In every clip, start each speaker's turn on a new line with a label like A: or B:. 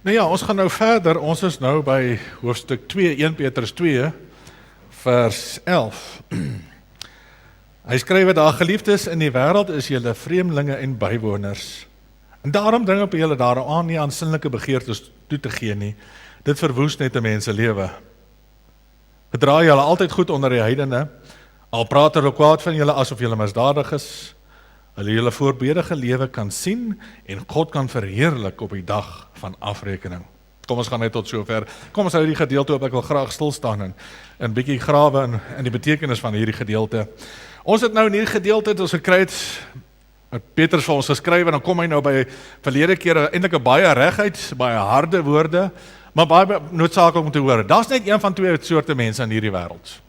A: Nou ja, ons gaan nou verder, ons is nou by hoofstuk 2, 1 Petrus 2, vers 11. Hy skryf daar, geliefdes, in die wêreld is julle vreemdelinge en bywoners. En daarom dring op julle daaraan nie aan sinnelike begeertes toe te gee nie. Dit verwoes net 'n mens se lewe. Gedra julle altyd goed onder die heidene, al praat hulle kwaad van julle asof julle misdadig is. Hulle julle voorbeeldige lewe kan sien en God kan verheerlik op die dag van afrekening. Kom ons gaan net tot sover. Kom ons hou hierdie gedeelte op, ek wil graag stil staan en 'n bietjie grawe in die betekenis van hierdie gedeelte. Ons het nou in hierdie gedeelte, ons gekry het, Petrus vir ons geskryf, en dan kom hy nou by verlede keer eintlik 'n baie reguit, baie harde woorde, maar baie noodsaaklik om te hoor. Daar's net een van twee soorte mense in hierdie wêreld.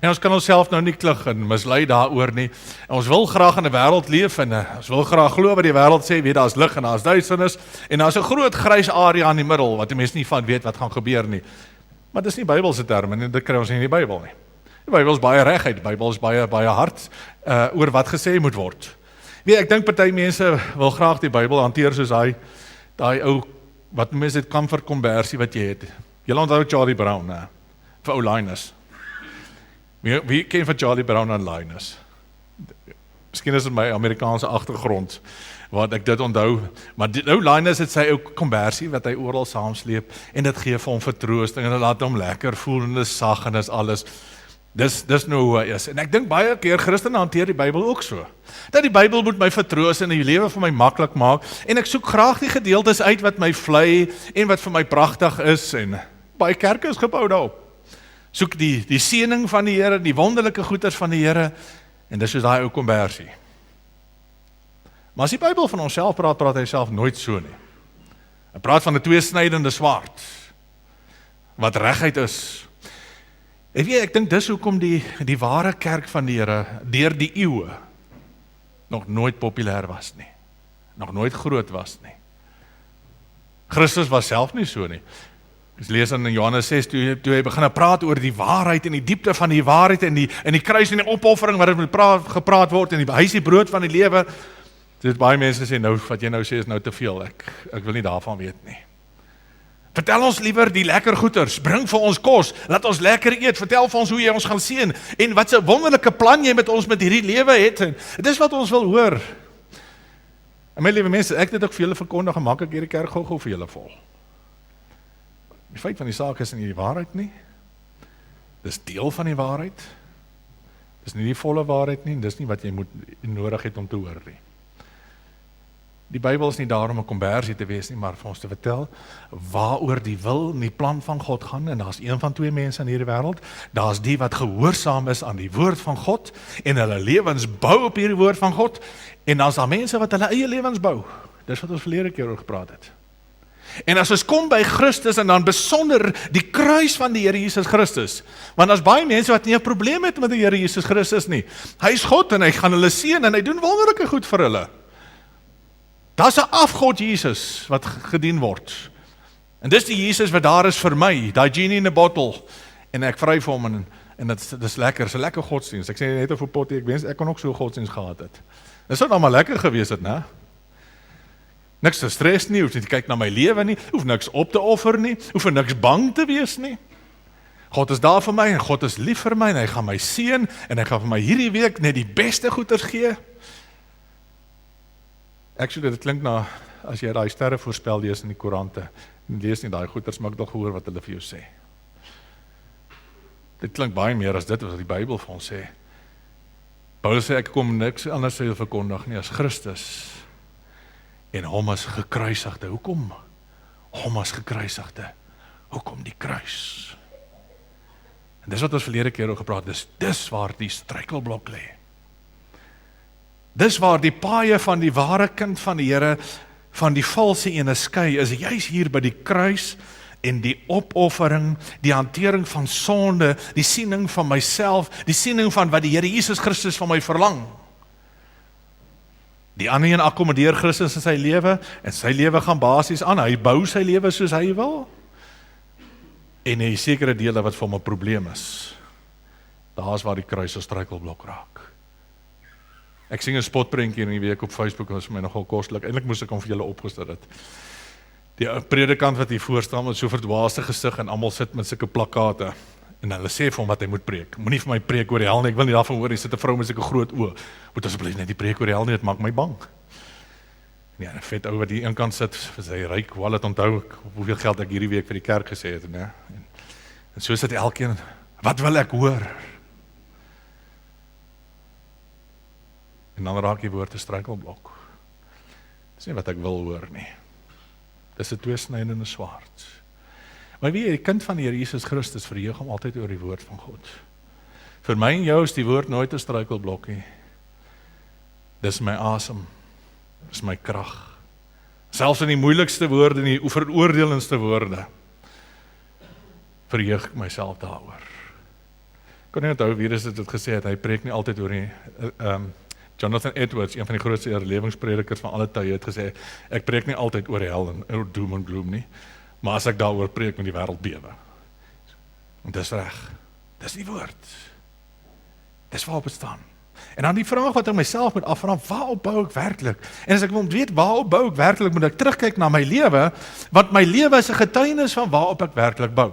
A: En ons kan onsself nou nie klug en mislei daaroor nie. En ons wil graag in 'n wêreld leef en ons wil graag glo wat die wêreld sê, weet daar's lig en daar's duisternis en daar's 'n groot grys area in die middel wat die mense nie van weet wat gaan gebeur nie. Maar dis nie Bybelse terme en dit kry ons nie in die Bybel nie. Die Bybel is baie reguit, die Bybel is baie hard oor wat gesê moet word. Weet, ek dink party mense wil graag die Bybel hanteer soos daai ou wat mense dit comfort konversie wat jy het. Julle onthou Charlie Brown, né? Vir ou Linus. Wie ken van Charlie Brown en Linus? Miskien is dit my Amerikaanse agtergrond wat ek dit onthou, maar nou Linus het sy ou konversie wat hy oral saamsleep en dit gee vir hom vertroosting en dit laat hom lekker voel en is sag en is alles. Dis nou hoe hy is. En ek dink baie keer Christene hanteer die Bybel ook so. Dat die Bybel moet my vertroos en die lewe vir my maklik maak en ek soek graag die gedeeltes uit wat my vlei en wat vir my pragtig is en baie kerke is gebou daarop. Soek die seëning van die Here, die wonderlike goeders van die Here en dis soos daai ou konversie. Maar as die Bybel van homself praat hy self nooit so nie. Hy praat van 'n tweesnydende swaard wat reguit is. En weet, ek dink dis hoekom die ware kerk van die Here deur die eeue nog nooit populêr was nie. Nog nooit groot was nie. Christus was self nie so nie. Ons lees in Johannes 6, toe hy begin praat oor die waarheid en die diepte van die waarheid en die kruis en die opoffering wat moet gepraat word en hy is die brood van die lewe. Dit baie mense sê nou, wat jy nou sê is nou te veel, ek wil nie daarvan weet nie. Vertel ons liewer die lekker goeders, bring vir ons kos, laat ons lekker eet, vertel vir ons hoe jy ons gaan seën en wat 'n wonderlike plan jy met ons met hierdie lewe het. En dit is wat ons wil hoor. En my liewe mense, ek het dit ook vir julle verkondig en maak ek hierdie kerk gou vir julle vol. Die feit van die saak is nie die waarheid nie. Dis deel van die waarheid. Dis nie die volle waarheid nie, dis nie wat jy nodig het om te hoor nie. Die Bybel is nie daar om 'n konversie te wees nie, maar vir ons te vertel waaroor die wil en die plan van God gaan, en daar's een van twee mense in hierdie wêreld, daar's die wat gehoorsaam is aan die woord van God, en hulle lewens bou op hierdie woord van God, en daar's daar mense wat hulle eie lewens bou. Dis wat ons verlede keer oor gepraat het. En as ons kom by Christus, en dan besonder die kruis van die Here Jesus Christus, want as baie mense wat nie 'n probleem het met die Here Jesus Christus nie, hy is God, en hy gaan hulle seën, en hy doen wonderlike goed vir hulle. Daar's 'n afgod Jesus wat gedien word. En dis die Jesus wat daar is vir my, daai genie in 'n bottle. En ek vry vir hom en dit is lekker, dis 'n lekker godsdiens. Ek sê net op 'n potjie, ek wens ek kon ook so 'n godsdiens gehad het. Dit sou nou maar lekker gewees het, né? Niks te stres nie, hoef nie te kyk na my lewe nie, hoef niks op te offer nie, hoef vir niks bang te wees nie. God is daar vir my en God is lief vir my en hy gaan my seën en hy gaan vir my hierdie week net die beste goeders gee. Actually, dit klink na, as jy daai sterre voorspel lees in die koerante, en lees nie daai goeders, maar ek het al gehoor wat hulle vir jou sê. Dit klink baie meer as dit wat die Bybel vir ons sê. Paulus sê, ek kom niks anders sê verkondig nie as Christus en hom as gekruisigde. Hoekom? Hom as gekruisigde. Hoekom die kruis? En dis wat ons verlede keer oor gepraat, dis waar die struikelblok lê. Dis waar die paaie van die ware kind van die Here, van die valse ene skei, is juis hier by die kruis en die opoffering, die hantering van sonde, die siening van myself, die siening van wat die Here Jesus Christus van my verlang. Die ander een akkommodeer Christus in sy lewe, en sy lewe gaan basies aan, hy bou sy lewe soos hy wil, en hy sekere dele wat vir hom 'n probleem is. Daar is waar die kruis 'n struikelblok raak. Ek sien 'n spotprentjie in die week op Facebook, was vir my nogal kostelik. Eintlik moes ek hom vir julle opgestel het. Die predikant wat hier voor staan met so verdwaasde gesig en almal sit met sulke plakkate en hulle sê vir hom wat hy moet preek. Moenie vir my preek oor die hel nie, ek wil nie daarvan hoor, jy sit 'n vrou met sulke groot oë. Moet asseblief net die preek oor die hel nie, dit maak my bang. Ja, 'n vet ou wat die een kant sit, vir sy ryk wallet onthou ek hoeveel geld ek hierdie week vir die kerk gesê het, né? En so sit elkeen, wat wil ek hoor? En dan raak die woord 'n struikelblok. Dis nie wat ek wil hoor nie. Dis 'n tweesnydende swaard. Maar wie, die kind van die Here Jesus Christus verheug hom altyd oor die woord van God. Vir my en jou is die woord nooit 'n struikelblok nie. Dis my asem. Dis my krag. Selfs in die moeilikste woorde en die veroordelendste woorde verheug ek myself daaroor. Ek kan nie onthou wie dit gesê het, hy preek nie altyd oor nie. Jonathan Edwards, een van die grootste oorlewingspredikers van alle tye, het gesê, ek preek nie altyd oor die hel en oor doom en gloom nie, maar as ek daaroor preek, moet die wêreld bewe. En dis reg. Dis die woord. Dis waarop het staan. En dan die vraag wat ek myself moet afvra, waarop bou ek werklik? En as ek wil weet waarop bou ek werklik, moet ek terugkyk na my lewe, want my lewe is 'n getuienis van waarop ek werklik bou.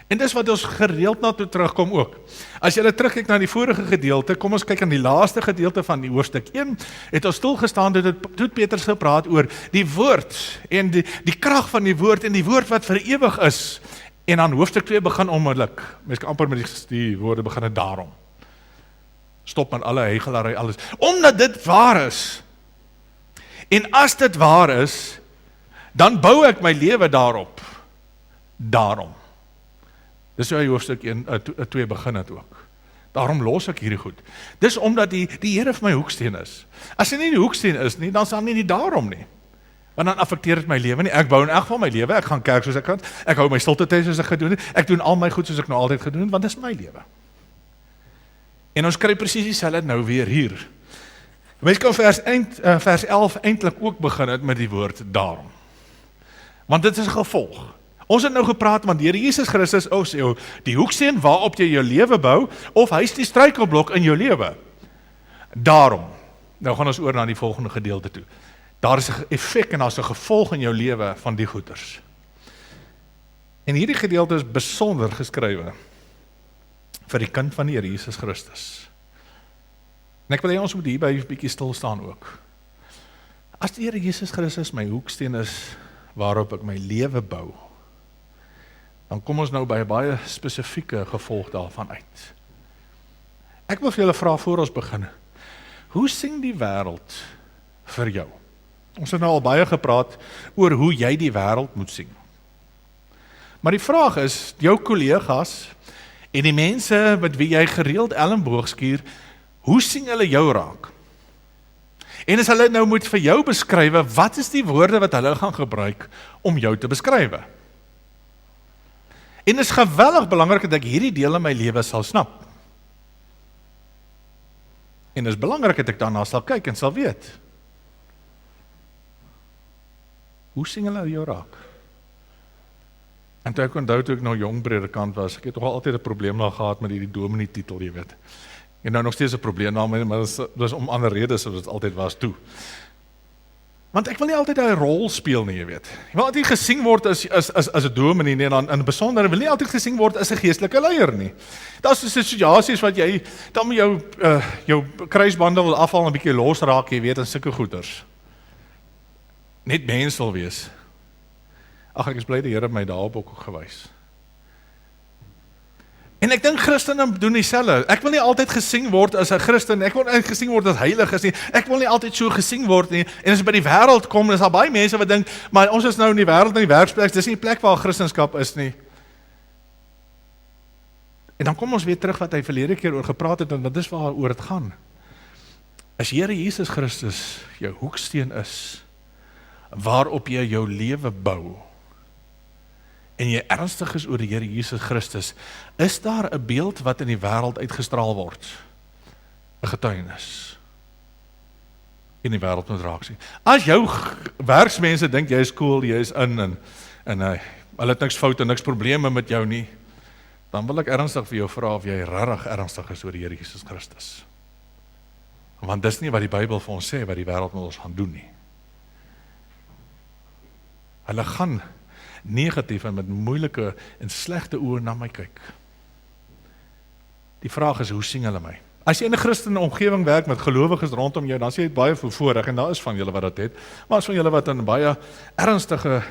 A: En dis wat ons gereeld na toe terugkom ook. As jy terugkyk na die vorige gedeelte, kom ons kyk aan die laaste gedeelte van die hoofstuk 1, het ons stilgestaan, toe Petrus gepraat oor die woord, en die krag van die woord, en die woord wat vir ewig is. En dan hoofstuk 2 begin onmiddellik, mens kan amper met die woorde begin het daarom. Stop met alle heigelary, alles. Omdat dit waar is. En as dit waar is, dan bou ek my lewe daarop. Daarom. Dis hoe hy hoofstuk 2 begin het ook. Daarom los ek hierdie goed. Dis omdat die Here vir my hoeksteen is. As hy nie die hoeksteen is nie, dan is daar nie die daarom nie. Want dan affekteer dit my lewe nie. Ek bou in elk geval my lewe, ek gaan kerk soos ek kan, ek hou my stilte tyd soos ek gedoen het, ek doen al my goed soos ek nou altyd gedoen het, want dis my lewe. En ons kry presies dieselfde nou weer hier. Mens kan vers 11 eintlik ook begin het met die woord daarom. Want dit is 'n gevolg. Ons het nou gepraat van die Here Jesus Christus, die hoeksteen waarop jy jou lewe bou, of hy is die struikelblok in jou lewe. Daarom. Nou gaan ons oor na die volgende gedeelte toe. Daar is 'n effek en daar is 'n gevolg in jou lewe van die goeders. En hierdie gedeelte is besonder geskrywe vir die kind van die Here Jesus Christus. En ek wil hê ons moet hierby 'n bietjie stil staan ook. As die Here Jesus Christus my hoeksteen is waarop ek my lewe bou, dan kom ons nou by 'n baie spesifieke gevolg daarvan uit. Ek wil vir julle vra voor ons begin, hoe sien die wêreld vir jou? Ons het nou al baie gepraat oor hoe jy die wêreld moet sien. Maar die vraag is, jou kollegas en die mense met wie jy gereeld elmboog skuur, hoe sien hulle jou raak? En as hulle nou moet vir jou beskrywe, wat is die woorde wat hulle gaan gebruik om jou te beskrywe? En dit is geweldig belangrik dat ek hierdie deel in my lewe sal snap. En dit is belangrik dat ek daarna sal kyk en sal weet. Hoe sien hulle jou raak? En toe ek onthou toe ek nou jong predikant was, ek het toch altyd 'n probleem daar gehad met die dominee titel, jy weet. En nou nog steeds 'n probleem daarmee, maar dit was om ander redes soos dit altyd was toe. Want ek wil nie altyd 'n rol speel nie, jy weet. Jy wil altyd gesien word as 'n dominee nie, en in besonder wil nie altyd gesien word as 'n geestelike leier nie. Daar's situasies wat jy dan met jou kruisbande wil afhaal en 'n bietjie los raak, jy weet, en sulke goeters. Net mens wil wees. Ag, ek is bly die Here my daarop ook gewys. En ek dink Christene doen dieselfde. Ek wil nie altyd gesien word as 'n Christen, ek wil nie gesien word as heilig is nie, ek wil nie altyd so gesien word nie, en as by die wêreld kom, is daar baie mense wat dink, maar ons is nou in die wêreld, in die werksplek, dis nie die plek waar Christendom is nie. En dan kom ons weer terug wat hy verlede keer oor gepraat het, en dit is waaroor dit gaan. As Here Jesus Christus jou hoeksteen is, waarop jy jou lewe bou, en jy ernstig is oor die Here Jesus Christus, is daar 'n beeld wat in die wêreld uitgestraal word. 'n Getuienis. In die wêreld moet raak sien. As jou werksmense dink jy is cool, jy is in, en hulle het niks fout en niks probleme met jou nie, dan wil ek ernstig vir jou vra of jy regtig ernstig is oor die Here Jesus Christus. Want dis nie wat die Bybel vir ons sê, wat die wêreld met ons gaan doen nie. Hulle gaan negatief en met moeilike en slegte oë na my kyk. Die vraag is, hoe sien hulle my? As jy in 'n Christelike omgewing werk met gelowiges rondom jou, dan sê jy het baie voorreg, en daar is van julle wat dit het, maar is van julle wat in baie ernstige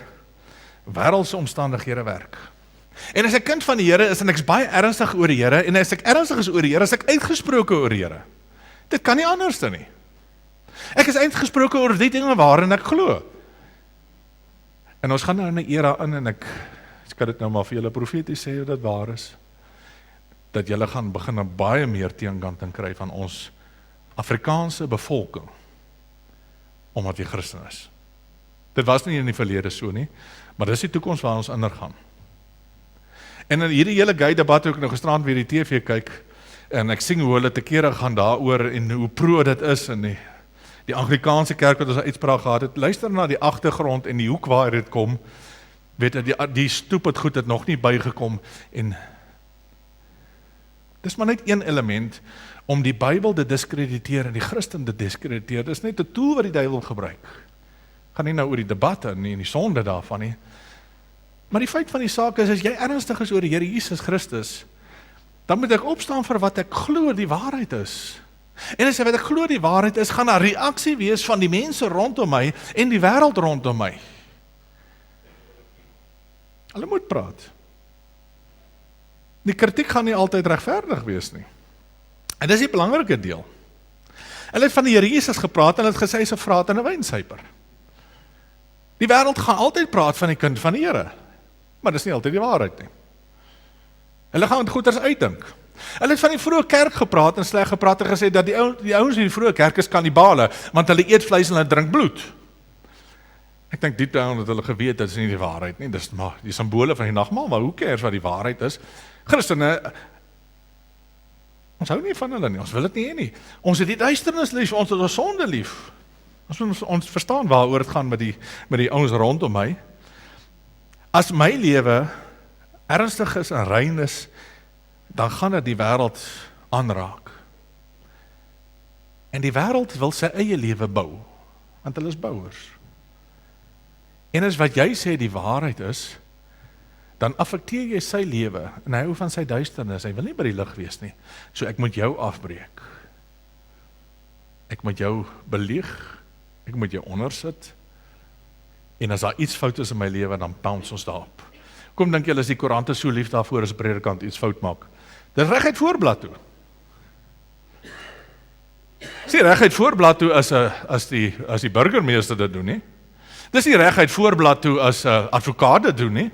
A: wêreldse omstandighede werk. En as ek kind van die Here is, en ek is baie ernstig oor die Here, en as ek ernstig is oor die Here, is ek uitgesproke oor die Here. Dit kan nie anders dan nie. Ek is uitgesproke oor die dinge waarin ek glo. En ons gaan nou in 'n era in, en ek kan dit nou maar vir julle profeties sê, dat waar is, dat julle gaan begin baie meer teenkanting kry van ons Afrikaanse bevolking, omdat jy Christen is. Dit was nie in die verlede so nie, maar dis die toekoms waar ons ingaan. En in hierdie hele gay debat, ook nou gisterand weer die TV kyk, en ek sien hoe hulle te kere gaan daaroor, en hoe pro dit is, en die Anglikaanse kerk wat ons 'n uitspraak gehad het, luister na die agtergrond en die hoek waar dit kom, weet jy, die stoep het goed het nog nie bygekom, en dis maar net een element, om die Bybel te diskrediteer, en die Christen te diskrediteer, dis net 'n tool wat die duiwel gebruik. Gaan nie nou oor die debatte, en die sonde daarvan nie, maar die feit van die saak is, as jy ernstig is oor die Here Jesus Christus, dan moet ek opstaan vir wat ek glo die waarheid is. En as wat ek glo die waarheid is, gaan 'n reaksie wees van die mense rondom my, en die wêreld rondom my. Hulle moet praat. Die kritiek gaan nie altyd regverdig wees nie. En dis die belangrike deel. Hulle het van die Here Jesus gepraat, en het gesê, hy is 'n vraat en 'n wynsuiper. Die wêreld gaan altyd praat van die kind van die Here, maar dis nie altyd die waarheid nie. Hulle gaan goeders uitdink. Hulle het van die vroeë kerk gepraat en sleg gepraat en gesê dat die ouens in die vroeë kerk is kannibale, want hulle eet vleis en hulle drink bloed. Ek dink diep down dat hulle geweet dat is nie die waarheid nie, dis maar die simbole van die nagmaal, maar hoe cares wat die waarheid is? Christene, ons hou nie van hulle nie, ons wil dit nie hê nie. Ons het die duisternis lief, ons het ons sonde lief. Ons verstaan waaroor dit gaan met die ouens rondom my. As my lewe ernstig is en rein is, dan gaan dit die wêreld aanraak. En die wêreld wil sy eie lewe bou, want hulle is bouers. En as wat jy sê die waarheid is, dan affekteer jy sy lewe, en hy hou van sy duisternis, hy wil nie by die lig wees nie. So ek moet jou afbreek. Ek moet jou belieg, ek moet jou ondersit, en as daar iets fout is in my lewe, dan pounce ons daarop. Kom dink julle is die koerante so lief daarvoor as 'n predikant iets fout maak? Dis reguit voorblad toe. Dis reguit voorblad toe as die burgemeester dit doen nie. Dis nie reguit voorblad toe as 'n advokaat dit doen nie.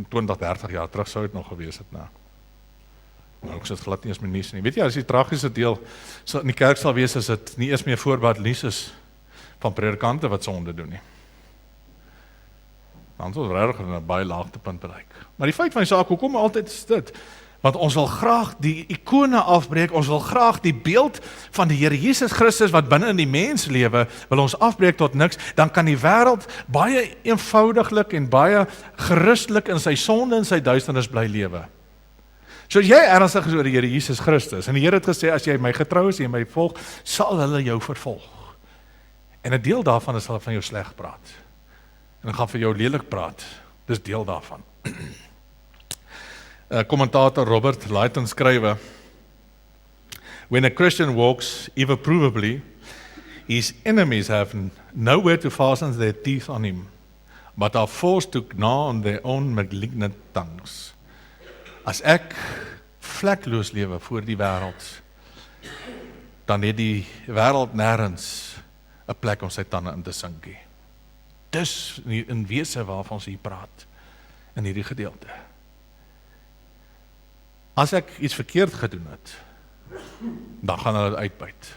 A: 20, 30 jaar terug sou dit nog gewees het, nou. Maar ek sê dit glad nie eens my nuus nie. Weet jy, as die tragiese deel in die kerk sal wees, as dit nie eens meer voorblad nuus is van predikante wat sonde doen nie. Dan sal ons regtig 'n baie laagtepunt bereik. Maar die feit van die saak, hoekom altyd is dit? Want ons wil graag die ikone afbreek, ons wil graag die beeld van die Here Jesus Christus wat binne in die mens lewe, wil ons afbreek tot niks, dan kan die wêreld baie eenvoudiglik en baie gerustelik in sy sonde en sy duisternis bly lewe. So as jy ernstig is oor die Here Jesus Christus, en die Here het gesê, as jy my getrou is en my volg, sal hulle jou vervolg. En 'n deel daarvan is hulle van jou sleg praat. En gaan vir jou lelik praat. Dis deel daarvan. Kommentator Robert Lighton skrywe, when a Christian walks irreproachably, his enemies have nowhere to fasten their teeth on him, but are forced to gnaw on their own malignant tongues. As ek vlekloos lewe voor die wêreld, dan het die wêreld nêrens 'n plek om sy tande in te sink nie. Dis in wese waarvan ons hier praat, in hierdie gedeelte. As ek iets verkeerd gedoen het, dan gaan hulle uitbuit.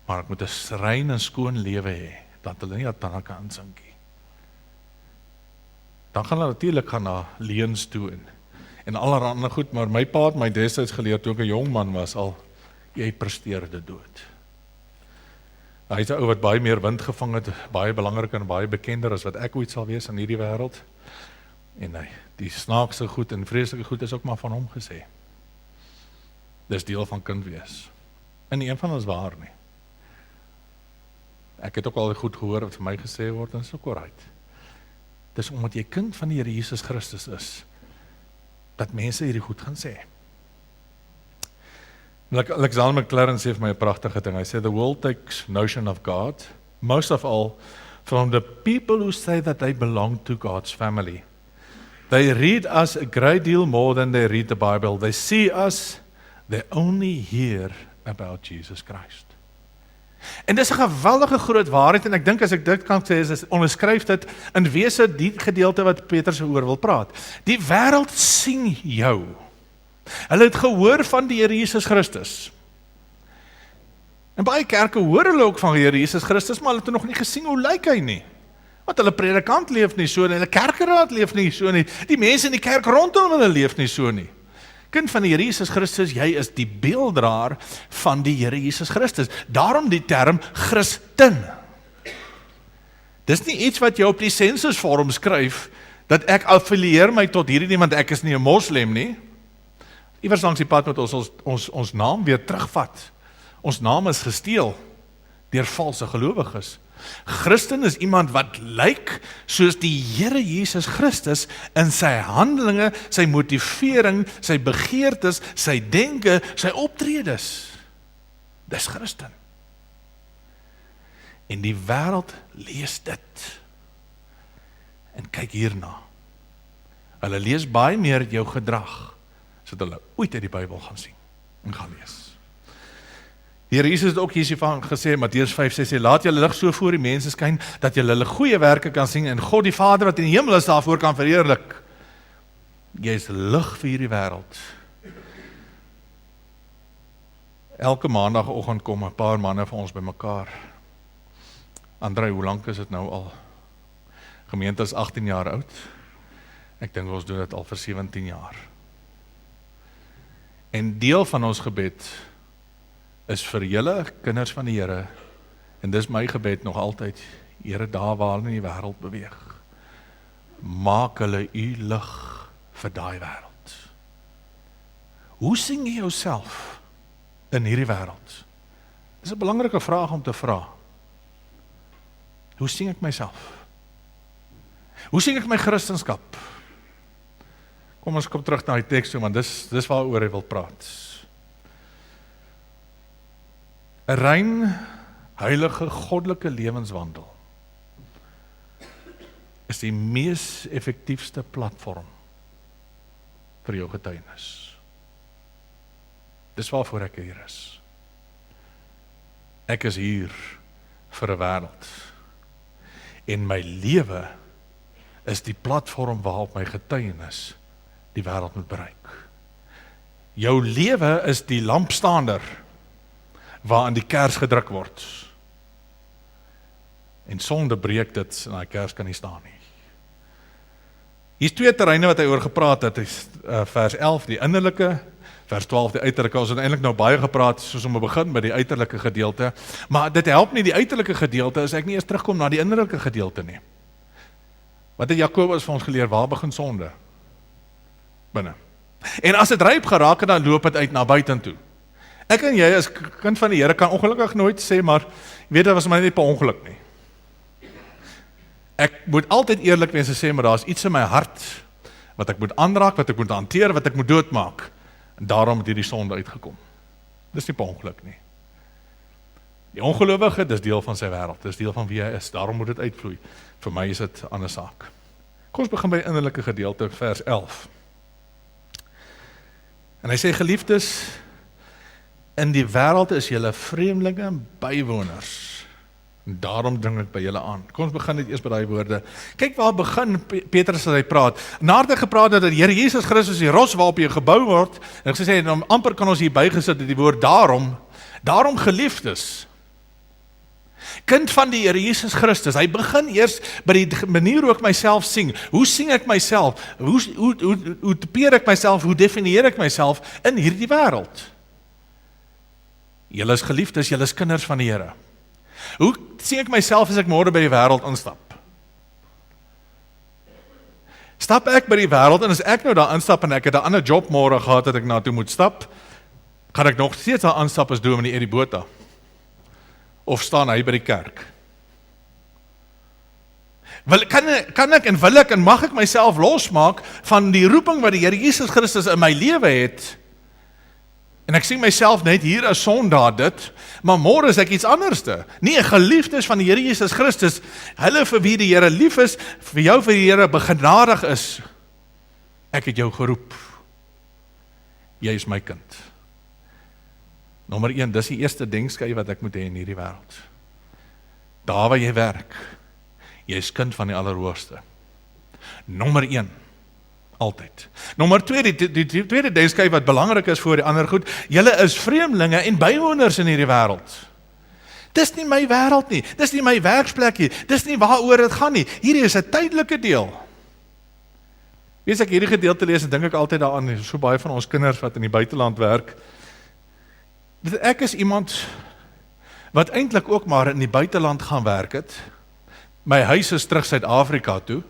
A: Maar ek moet 'n rein en skoon lewe hê, dat hulle nie aan tande kan insink nie. Dan gaan hulle natuurlik gaan na leuns toe en allerhande goed, maar my pa het my destyds geleer toe ek 'n jong man was al, jy presteer dit dood. Hy is 'n ou wat baie meer wind gevang het, baie belangriker en baie bekender as wat ek ooit sal wees in hierdie wêreld. En die snaakse goed en vreeslike goed is ook maar van hom gesê. Dis deel van kind wees. En nie een van ons waar nie. Ek het ook al goed gehoor wat vir my gesê word, en is ook alright. Dis omdat jy kind van die Here Jesus Christus is, dat mense hierdie goed gaan sê. Alexander McLaren sê vir my 'n pragtige ding. Hy sê, the world takes notion of God, most of all, from the people who say that they belong to God's family. They read us a great deal more than they read the Bible. They see us, they only hear about Jesus Christ. En dis 'n geweldige groot waarheid, en ek dink as ek dit kan sê, is onderskryf dit in wese die gedeelte wat Petrus oor wil praat. Die wêreld sien jou. Hulle het gehoor van die Here Jesus Christus. En baie kerke hoor hulle ook van die Here Jesus Christus, maar hulle het nog nie gesien hoe lyk hy nie. Want hulle predikant leef nie so nie, hulle kerkeraad leef nie so nie, die mense in die kerk rondom hulle leef nie so nie. Kind van die Here Jesus Christus, jy is die beelddraer van die Here Jesus Christus. Daarom die term Christen. Dis nie iets wat jy op die sensusvorm skryf, dat ek affilieer my tot hierdie nie, want ek is nie 'n moslem nie. Iewers langs die pad moet ons naam weer terugvat. Ons naam is gesteel deur valse gelowiges. Christen is iemand wat lyk soos die Here Jesus Christus in sy handelinge, sy motivering, sy begeertes, sy denke, sy optredes. Dis Christen. En die wêreld lees dit. En kyk hierna. Hulle lees baie meer jou gedrag, sodat hulle ooit uit die Bybel gaan sien en gaan lees. Die Here Jesus het ook hiervan gesê, Matteus 5:6 sê, laat julle lig so voor die mense skyn, dat julle hulle goeie werke kan sien, en God die Vader wat in die hemel is daarvoor kan verheerlik. Jy is lig vir hierdie wêreld. Elke maandagoggend kom 'n paar manne vir ons bymekaar. Andrei, hoe lank is dit nou al? Gemeente is 18 jaar oud. Ek dink ons doen dit al vir 17 jaar. En deel van ons gebed is vir julle kinders van die Here, en dis my gebed nog altyd, Here, daar waar hulle in die wêreld beweeg, maak hulle u lig vir daai wêreld. Hoe sien jy jouself in hierdie wêreld? Dis 'n belangrike vraag om te vra. Hoe sien ek myself? Hoe sien ek my Christendom? Kom ons kom terug na die teks toe, want dis waaroor hy wil praat. 'n rein, heilige, goddelike lewenswandel is die mees effektiefste platform vir jou getuienis. Dis waarvoor ek hier is. Ek is hier vir 'n wêreld. En my lewe is die platform waarop my getuienis die wêreld moet bereik. Jou lewe is die lampstander waaraan die kers gedruk word. En sonde breek dit, en die kers kan nie staan nie. Hier is 2 terreine wat hy oor gepraat het, vers 11, die innerlike, vers 12, die uiterlike. Ons het eintlik nou baie gepraat, soos om te begin by die uiterlike gedeelte, maar dit help nie die uiterlike gedeelte, as ek nie eers terugkom na die innerlike gedeelte nie. Wat het Jakobus vir ons geleer, waar begin sonde? Binne. En as dit ryp geraak het, dan loop dit uit na buitentoe. Ek en jy as kind van die Here kan ongelukkig nooit sê, maar weet dit was my net per ongeluk nie. Ek moet altyd eerlik wees en sê, maar daar is iets in my hart wat ek moet aanraak, wat ek moet hanteer, wat ek moet doodmaak. En daarom het hierdie sonde uitgekom. Dis nie per ongeluk nie. Die ongelowige, dis deel van sy wêreld, dis deel van wie hy is, daarom moet dit uitvloei. Vir my is dit 'n ander saak. Kom ons begin by die innerlike gedeelte, vers 11. En hy sê, geliefdes, in die wêreld is julle vreemdelinge en bywoners. En daarom dring ek by julle aan. Kom ons begin net eers by daai woorde. Kyk waar begin Petrus as hy praat. Nadat hy gepraat het dat die Here Jesus Christus die rots waarop jy gebou word, en ek sê, dan amper kan ons hier bygesit het die woord daarom geliefdes. Kind van die Here Jesus Christus, hy begin eers by die manier hoe ek myself sien. Hoe sien ek myself? Hoe typeer ek myself? Hoe definieer ek myself in hierdie wêreld? Julle is geliefdes, julle is kinders van die Here. Hoe sien ek myself as ek môre by die wêreld instap? Stap ek by die wêreld, en as ek nou daar instap en ek het 'n ander job môre gehad dat ek na toe moet stap, gaan ek nog steeds daar aanstap as dominee Eddie Botha? Of staan hy by die kerk? Kan ek en wil ek en mag ek myself losmaak van die roeping wat die Here Jesus Christus in my lewe het? En ek sien myself net hier as sondaar dit, maar môre is ek iets anderste. Nie 'n geliefdes van die Here Jesus Christus, hulle vir wie die Here lief is, vir jou vir die Here begenadig is. Ek het jou geroep. Jy is my kind. Nommer 1, dis die eerste denksky wat ek moet hê in hierdie wêreld. Daar waar jy werk, jy is kind van die Allerhoogste. Nommer 1, altyd. Nommer 2, die tweede denksky wat belangrik is voor die ander goed, julle is vreemdelinge en bywoners in hierdie wêreld. Dis nie my wêreld nie, dis nie my werksplek nie, dis nie waaroor dit gaan nie. Hierdie is 'n tydelike deel. As ek hierdie gedeelte lees, dink ek altyd daaraan, so baie van ons kinders wat in die buiteland werk. Ek is iemand wat eintlik ook maar in die buiteland gaan werk het. My huis is terug Suid-Afrika toe.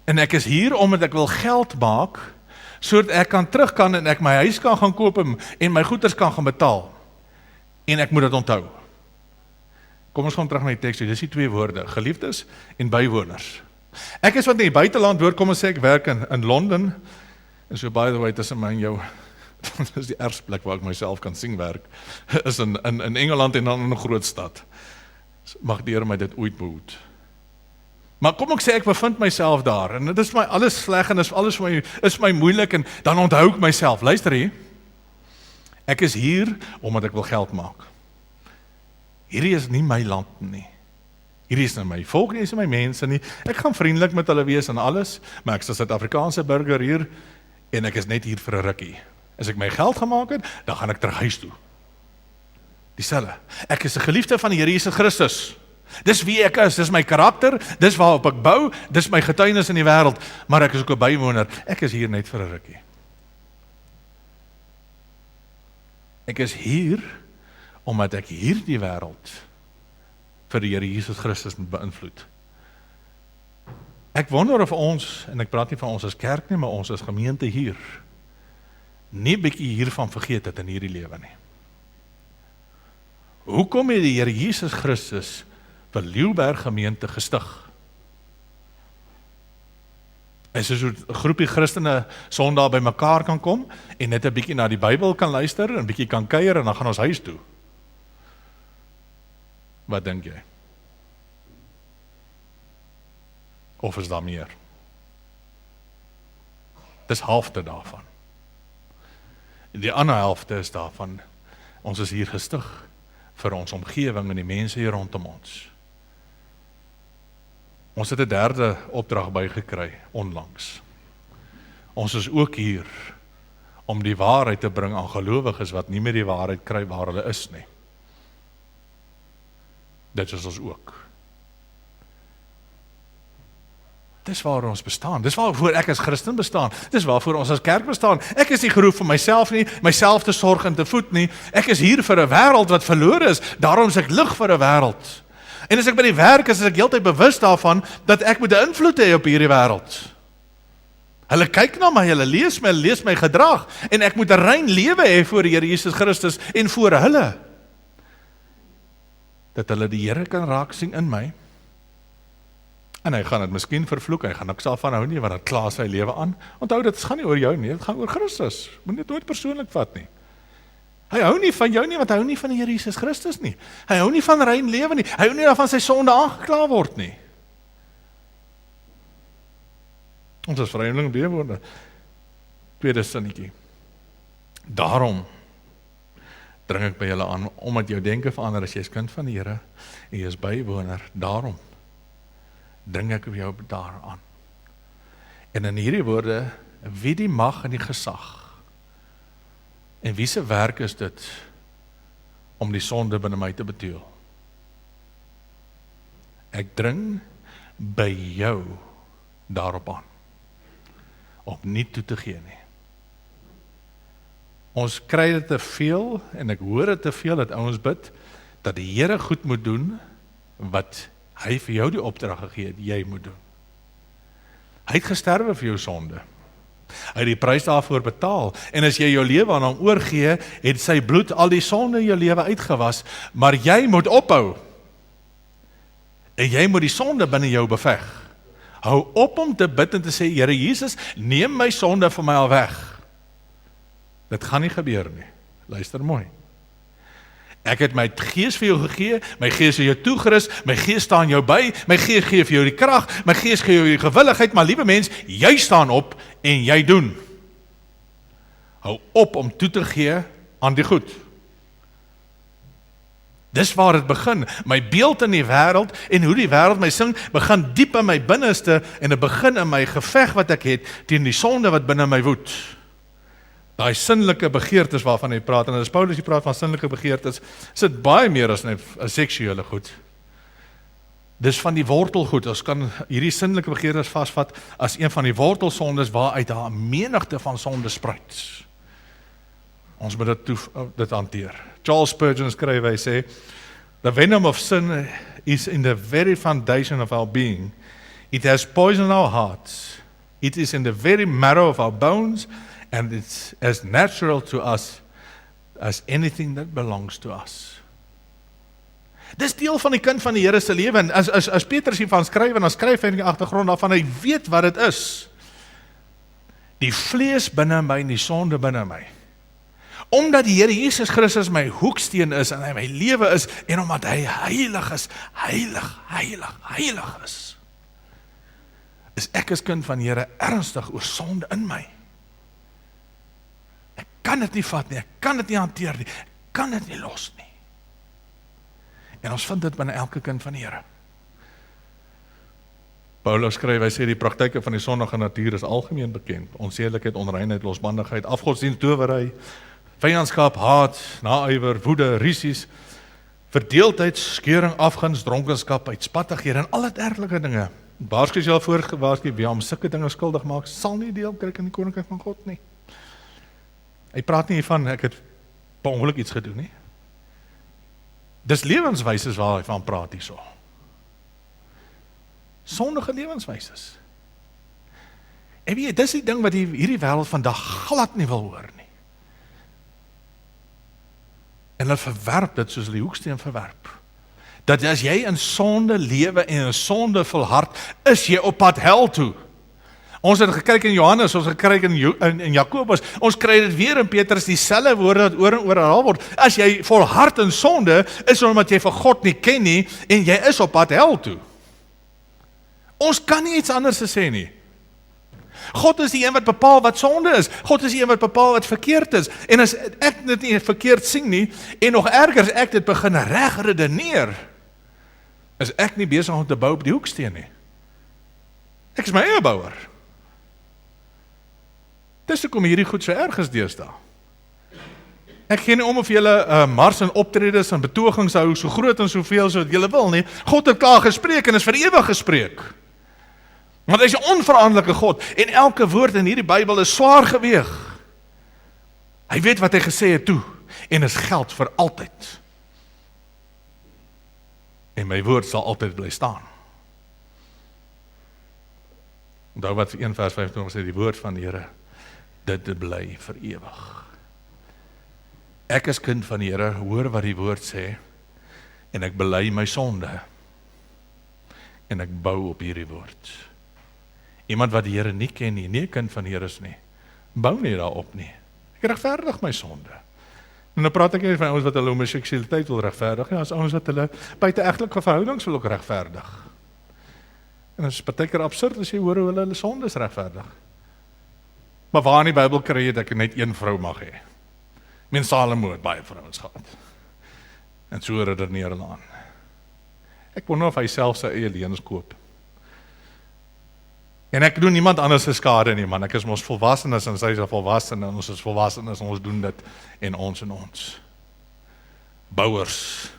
A: En ek is hier omdat ek wil geld maak, sodat ek kan terug kan en ek my huis kan gaan koop en my goederes kan gaan betaal. En ek moet dit onthou. Kom ons gaan terug na die teks, dis die twee woorde, geliefdes en bywoners. Ek is wat in die buiteland hoor, kom ons sê ek werk in Londen, en so by the way, tussen my en jou, dit is die ergste plek waar ek myself kan sien werk, is in Engeland en dan in 'n groot stad. Mag die Here my dit ooit behoed. Maar kom ek sê ek bevind myself daar, en dit is my alles sleg, en alles vir my, is my moeilik, en dan onthou ek myself, luister hier, ek is hier, omdat ek wil geld maak. Hierdie is nie my land nie. Hierdie is nie my volk nie, is nie my mense nie. Ek gaan vriendelik met hulle wees en alles, maar ek is 'n Suid-Afrikaanse burger hier, en ek is net hier vir 'n rukkie. As ek my geld gemaak het, dan gaan ek terug huis toe. Dieselfde. Ek is 'n geliefde van die Here Jesus Christus. Dis wie ek is, dis my karakter, dis waarop ek bou, dis my getuienis in die wêreld, maar ek is ook 'n bywoner. Ek is hier net vir 'n rukkie. Ek is hier omdat ek hierdie wêreld vir die Here Jesus Christus moet beïnvloed. Ek wonder of ons, en ek praat nie van ons as kerk nie, maar ons as gemeente hier, nie bietjie hiervan vergeet het in hierdie lewe nie. Hoekom het die Here Jesus Christus vir Lieuberg gemeente gestig? Is so 'n groepie Christene Sondag by mekaar kan kom en net 'n bietjie na die Bybel kan luister, 'n bietjie kan kuier en dan gaan ons huis toe. Wat dink jy? Of is daar meer? Dis halfte daarvan. Die ander helfte is daarvan, ons is hier gestig vir ons omgewing en die mense hier rondom ons. Ons het 'n derde opdrag bygekry onlangs. Ons is ook hier om die waarheid te bring aan gelowiges wat nie meer die waarheid kry waar hulle is nie. Dit is ons ook. Dis waar ons bestaan, dis waarvoor ek as Christen bestaan, dis waarvoor ons as kerk bestaan. Ek is nie geroep vir myself nie, myself te sorg en te voed nie, ek is hier vir 'n wêreld wat verlore is, daarom is ek lig vir 'n wêreld. En as ek by die werk is ek heeltyd bewus daarvan, dat ek moet 'n invloed hê op hierdie wêreld. Hulle kyk na my, hulle lees my gedrag, en ek moet 'n rein lewe hê voor die Here Jesus Christus, en voor hulle, dat hulle die Here kan raak sien in my, en hy gaan dit miskien vervloek, hy gaan niks daarvan hou nie, want dit kla sy lewe aan. Onthou, dit gaan nie oor jou nie, dit gaan oor Christus. Moet dit nooit persoonlik vat nie. Hy hou nie van jou nie, want hy hou nie van die Here Jesus Christus nie. Hy hou nie van rein lewe nie. Hy hou nie daarvan sy sonde aangekla word nie. Ons is vreemdeling bewoner. Tweede sinnetjie. Daarom dring ek by julle aan, omdat jou denke verander as jy is kind van die Here, en jy is bywoner, daarom dring ek jou daaraan. En in hierdie woorde, wie die mag en die gesag, en wie se werk is dit om die sonde binne my te beteël? Ek dring by jou daarop aan, om nie toe te gee nie. Ons kry dit te veel, en ek hoor dit te veel, dat ons bid, dat die Here goed moet doen, wat hy vir jou die opdrag gegee het, jy moet doen. Hy het gesterwe vir jou sonde. Hy het die prys daarvoor betaal, en as jy jou lewe aan hom oorgee, het sy bloed al die sonde in jou lewe uitgewas, maar jy moet ophou. En jy moet die sonde binne jou beveg. Hou op om te bid en te sê, Here Jesus, neem my sonde van my al weg. Dit gaan nie gebeur nie. Luister mooi. Ek het my gees vir jou gegee, my gees vir jou toegerus, my gees staan jou by, my gees gee vir jou die krag, my gees gee jou die gewilligheid, maar liewe mens, jy staan op en jy doen. Hou op om toe te gee aan die goed. Dis waar het begin, my beeld in die wêreld en hoe die wêreld my sing, begin diep in my binneste en dit begin in my geveg wat ek het teen die sonde wat binne my woed. Daai sinnelike begeertes waarvan hy praat, en as Paulus die praat van sinnelike begeertes, is dit baie meer as net 'n seksuele goed. Dis van die wortelgoed, ons kan hierdie sinnelike begeertes vasvat as een van die wortelsondes waaruit daar 'n menigte van sonde spruit. Ons moet dit hanteer. Charles Spurgeon skryf, hy sê, the venom of sin is in the very foundation of our being. It has poisoned our hearts. It is in the very marrow of our bones, and it's as natural to us as anything that belongs to us. Dis deel van die kind van die Here se lewe, en as Petrus hiervan skryf, en dan skryf hy in die agtergrond daarvan, hy weet wat dit is. Die vlees binne my en die sonde binne my. Omdat die Here Jesus Christus my hoeksteen is, en hy my lewe is, en omdat hy heilig is, heilig is ek as kind van die Here ernstig oor sonde in my. Ek kan dit nie vat nie, ek kan dit nie hanteer nie, ek kan dit nie los nie. En ons vind dit binne elke kind van die Here. Paulus skryf, hy sê die praktyke van die sondige natuur is algemeen bekend. Onsedelikheid, onreinheid, losbandigheid, afgodsdienst, towery, vyandskap, haat, naaiwer, woede, rusies, verdeeldheid, skeuring, afguns, dronkenskap, uitspattighede en alle dergelike dinge. Waarsku jy al voorgewaarsku, wie hom sulke dinge skuldig maak, sal nie deel kry in die koninkryk van God nie. Hy praat nie van ek het per ongeluk iets gedoen nie. Dis lewenswyses waar hy van praat hierso. Sondige lewenswyses. En weet jy, dis die ding wat hierdie wêreld vandag glad nie wil hoor nie. En hulle verwerp dit soos hulle die hoeksteen verwerp. Dat as jy in sonde lewe en in sonde volhard, is jy op pad hel toe. Ons het gekyk in Johannes, ons het gekyk in Jakobus, ons kry dit weer in Petrus, dieselfde woorde wat oor en oor herhaal word. As jy volhard in sonde, is omdat jy vir God nie ken nie, en jy is op pad hel toe. Ons kan nie iets anders sê nie. God is die een wat bepaal wat sonde is. God is die een wat bepaal wat verkeerd is. En as ek dit nie verkeerd sien nie, en nog erger as ek dit begin reg redeneer, is ek nie besig om te bou op die hoeksteen nie. Ek is my eie bouer. Dis hoekom hierdie goed so erg is deesdae. Ek gee nie om of julle mars en optredes en betogings hou, so groot en soveel so wat julle wil nie. God het klaar gespreek en is vir ewig gespreek. Want hy is 'n onveranderlike God, en elke woord in hierdie Bybel is swaar geweeg. Hy weet wat hy gesê het toe, en is geld vir altyd. En my woord sal altyd bly staan. Onthou wat 1 vers 25 sê, die woord van die Here, dit bly vir ewig. Ek as kind van die Here, hoor wat die woord sê, en ek bely my sonde, en ek bou op hierdie woord. Iemand wat die Here nie ken nie, nie 'n kind van die Here is nie, bou nie daarop nie. Ek regverdig my sonde. En nou praat ek nie van ouens wat hulle homoseksualiteit wil regverdig, ja, as ouens wat hulle buiteegtelike verhoudings wil ook regverdig. En dit is partykeer absurd as jy hoor hoe hulle sondes regverdig. Maar waar in die Bybel kry jy dat ek net een vrou mag hê? Mens Salomo het baie vrouens gehad. En so redeneer hulle aan. Ek wonder of hy self sy eie leuns koop. En ek doen niemand anders se skade nie, man. Ek is mos volwassenes en sy is volwassene, en ons is volwassenes en ons doen dit en ons. Bouers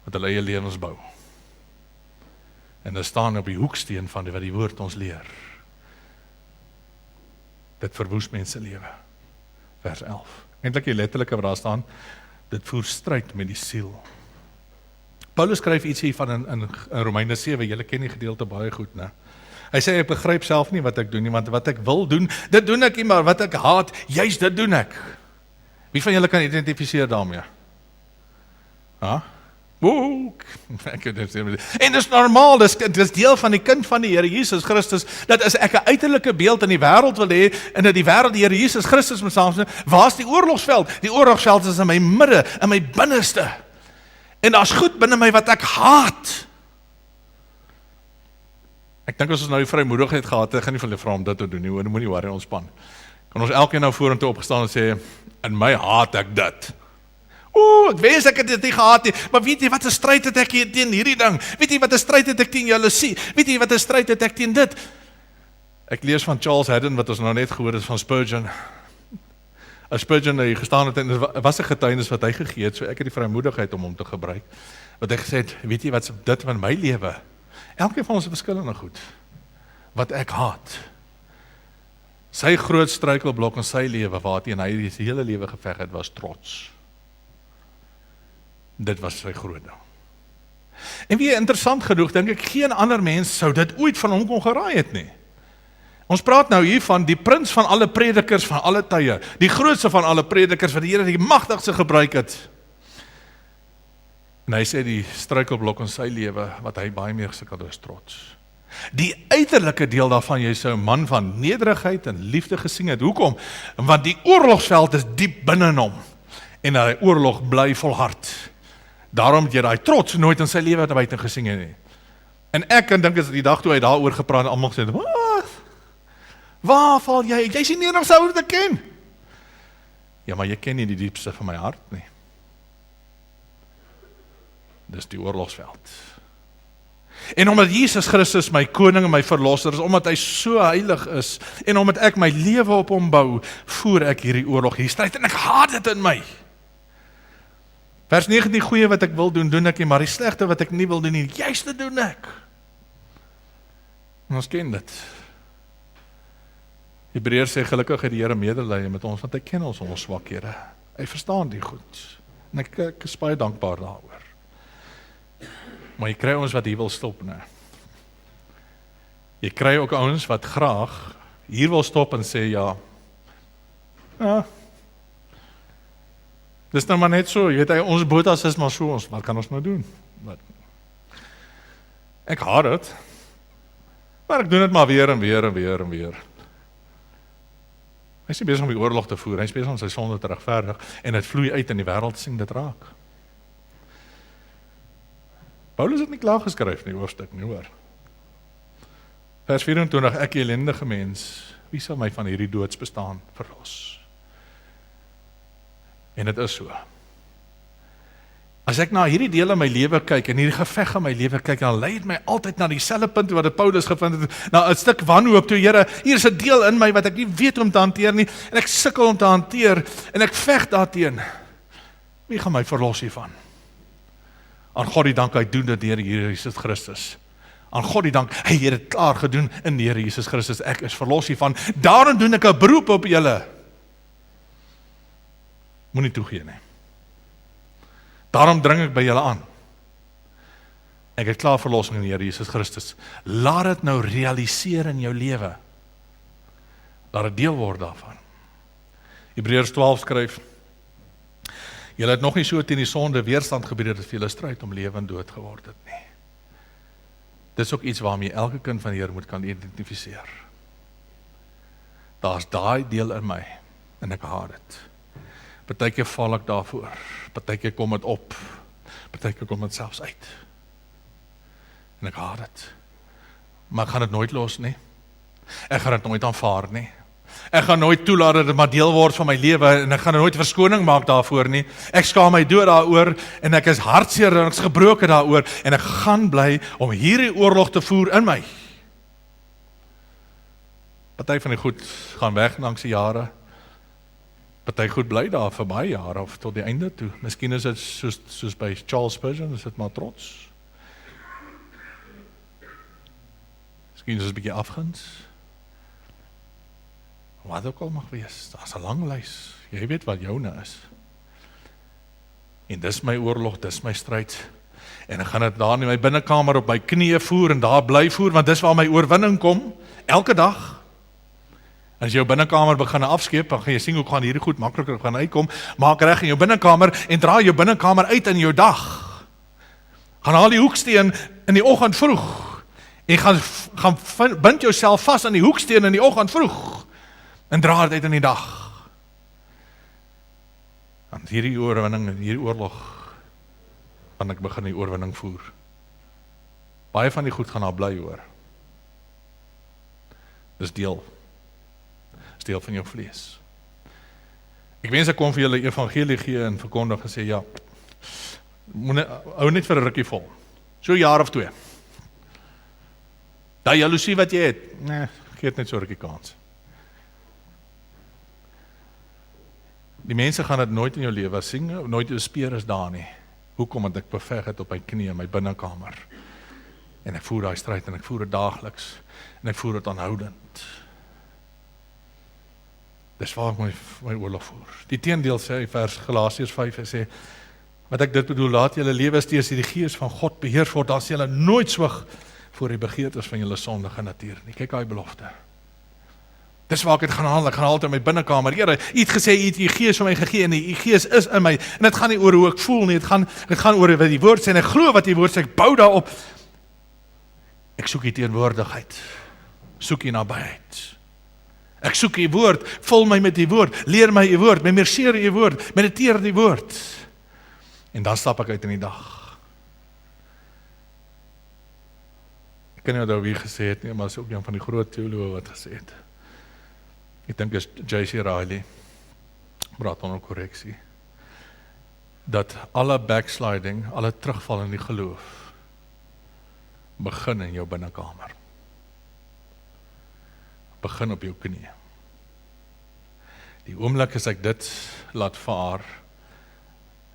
A: wat hulle eie lewens bou. En hulle staan op die hoeksteen van wat die woord ons leer. Dit verwoes mense lewe. Vers 11. Eintlik die letterlike wat daar staan, dit voer stryd met die siel. Paulus skryf iets hier van in Romeine 7, julle ken die gedeelte baie goed, né? Hy sê, ek begryp self nie wat ek doen nie, want wat ek wil doen, dit doen ek nie, maar wat ek haat, juist dit doen ek. Wie van julle kan identifiseer daarmee? Ja? Woek. En dis normaal, dis deel van die kind van die Here Jesus Christus, dat as ek 'n uiterlike beeld in die wêreld wil hê, en dat die wêreld die Here Jesus Christus moet saamstem, waar's die oorlogsveld? Die oorlogsveld is in my midde, in my binneste. En daar's goed binne my wat ek haat. Ek dink as ons nou die vrymoedigheid gehad het, ek gaan nie vir hulle vra om dit te doen nie, hoor, moenie worry, ontspan. Kan ons elkeen nou vorentoe opgestaan en sê, in my haat ek dit. Ek wens ek het dit nie gehad nie, maar weet jy wat 'n stryd het ek hier teen hierdie ding? Weet jy wat 'n stryd het ek teen jaloesie? Weet jy wat 'n stryd het ek teen dit? Ek lees van Charles Haddon, wat ons nou net gehoor het van Spurgeon. As Spurgeon hy gestaan het, en was 'n getuienis wat hy gegee het, so ek het die vrymoedigheid om hom te gebruik, wat hy gesê het, weet jy wat dit van my lewe, elkeen van ons het verskillende goed, wat ek haat. Sy groot struikelblok in sy lewe, waarteen hy sy hele lewe geveg het, was trots. Dit was sy groot ding. En wie interessant genoeg, dink ek, geen ander mens sou dit ooit van hom kon geraai het nie. Ons praat nou hier van die prins van alle predikers van alle tye, die grootste van alle predikers wat die Here die magtigste gebruik het. En hy sê die struikelblok in sy lewe, wat hy baie meer gesukkel het, is trots. Die uiterlike deel daarvan, jy sou 'n man van nederigheid en liefde gesien het. Hoekom? Want die oorlogsveld is diep binne hom, en hy oorlog bly volhard. Daarom het jy daai trots nooit in sy lewe naar buiten gesien nie. En ek kan dink, as die dag toe hy daaroor gepraat, en almal sê, wat? Waar val jy? Jy sien nie nog sou te ken. Ja, maar jy ken nie die diepste van my hart nie. Dis die oorlogsveld. En omdat Jesus Christus my koning en my verlosser is, omdat hy so heilig is, en omdat ek my lewe op hom bou, voer ek hierdie oorlog, hierdie stryd, en ek haat dit in my. Vers 9, die goeie wat ek wil doen, doen ek nie, maar die slegte wat ek nie wil doen, die juiste doen ek. En ons ken dit. Hebreërs sê, gelukkig het die Here medelee met ons, want hy ken ons swakhede. Hy verstaan die goed. En ek is baie dankbaar daaroor. Maar jy kry ons wat hier wil stop, né? Jy kry ook ons wat graag hier wil stop en sê, ja, dis nou maar net so, jy weet, ons botas is maar so, wat kan ons nou doen? Ek haat dit, maar ek doen dit maar weer en weer en weer en weer. Hy is nie besig om die oorlog te voer, hy is besig om sy sonde te regverdig, en het vloei uit in die wêreld sien dit raak. Paulus het nie klaar geskryf nie, hoofstuk nie, hoor. Vers 24, ek ellendige mens, wie sal my van hierdie doodsbestaan verlos? En dit is so. As ek na hierdie deel in my lewe kyk, en hierdie geveg in my lewe kyk, dan lei dit my altyd na dieselfde punt wat Paulus gevind het, na 'n stuk wanhoop toe, Here, hier is 'n deel in my wat ek nie weet hoe om te hanteer nie, en ek sukkel om te hanteer, en ek veg daarteen. Wie gaan my verlos hiervan? Aan God die dank, hy doen dit deur die Here Jesus Christus. Aan God die dank, hy het dit klaar gedoen in die Here Jesus Christus, ek is verlos hiervan, daarom doen ek 'n beroep op julle. Moenie toegee nie. Daarom dring ek by julle aan. Ek het klaar verlossing in die Here Jesus Christus. Laat dit nou realiseer in jou lewe. Laat dit deel word daarvan. Hebreërs 12 skryf, julle het nog nie so teen die sonde weerstand gebied dat vir julle stryd om lewe en dood geword het nie. Dit is ook iets waarmee elke kind van die Here moet kan identifiseer. Daar's daai deel in my, en ek haat dit. Partykeer val ek daarvoor, partykeer kom dit op, partykeer kom dit selfs uit. En ek haat dit. Maar ek gaan dit nooit los nie. Ek gaan dit nooit aanvaar nie. Ek gaan nooit toelaat dat dit maar deel word van my lewe, en ek gaan nooit verskoning maak daarvoor nie. Ek skaam my dood daaroor, en ek is hartseer en ek is gebroken daaroor, en ek gaan bly om hierdie oorlog te voer in my. Party van die goed gaan weg langs die jare. Party goed bly daar vir baie jare, of tot die einde toe. Miskien is dit soos by Charles Spurgeon, is dit maar trots. Miskien is dit 'n bietjie afguns. Wat ook al mag wees, daar is 'n lang lys. Jy weet wat joune is. En dis my oorlog, dis my stryd. En ek gaan dit daar in my binnekamer op my knieë voer, en daar bly voer, want dis waar my oorwinning kom, elke dag. As jou binnekamer begin afskeep, dan gaan jy sien hoe gaan hierdie goed makliker gaan uitkom. Maak reg in jou binnekamer, en draai jou binnekamer uit in jou dag. Gaan haal die hoeksteen in die oggend vroeg. En gaan bind jouself vas aan die hoeksteen in die oggend vroeg. En dra dit uit in die dag. En hierdie oorwinning en hierdie oorlog, kan ek begin die oorwinning voer. Baie van die goed gaan daar bly hoor. Dis deel van jou vlees. Ek wens ek kon vir julle evangelie gee en verkondig en sê, ja, hou net vir 'n rukkie vol. So 'n jaar of 2. Daai jaloesie wat jy het, nee, gee dit net so 'n rukkie kans. Die mense gaan dit nooit in jou lewe sien, nooit jou speer is daar nie. Hoekom? Want ek beveg het op my knie in my binnekamer. En ek voer daai stryd en ek voer dit daagliks. En ek voer dit aanhoudend. Dis waar ek my oorlog voer. Die teendeel sê, vers Galasiërs 5, hy sê, wat ek dit bedoel, laat julle lewe steeds die gees van God beheers word, as julle nooit swig voor die begeertes van julle sondige natuur nie. Kyk daai belofte. Dis waar ek het gaan haal, ek gaan haal in my binnekamer. Here, u het gesê, u het u gees vir my gegee, en die gees is in my, en dit gaan nie oor hoe ek voel nie, dit gaan oor wat die woord sê, en ek glo wat die woord sê, ek bou daarop. Ek soek die teenwoordigheid, soek die nabyheid. Ek soek die woord, vul my met die woord, leer my die woord, memoreer die woord, mediteer die woord. En dan stap ek uit in die dag. Ek kan nie onthou wie gesê het nie, maar is ook een van die groot teoloë wat gesê het. Ek dink is J.C. Riley, praat onder korreksie, dat alle backsliding, alle terugval in die geloof, begin in jou binnekamer. Begin op jou knie. Die oomblik as ek dit laat vaar,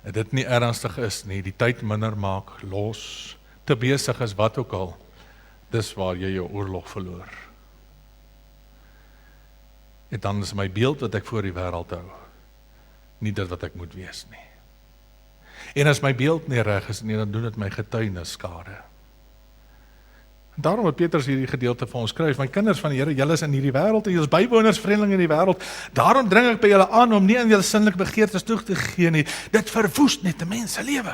A: en dit nie ernstig is nie, die tyd minder maak, los, te besig is wat ook al, dis waar jy jou oorlog verloor. En dan is my beeld wat ek voor die wêreld hou, nie dit wat ek moet wees nie. En as my beeld nie reg is nie, dan doen dit my getuienis skade. Daarom het Petrus hierdie gedeelte vir ons skryf, my kinders van die Here, julle is in hierdie wêreld, en julle is bywoners, vreemdelinge in die wêreld, daarom dring ek by julle aan om nie aan julle sinnelike begeertes toe te gee nie, dit verwoes net 'n mens se lewe.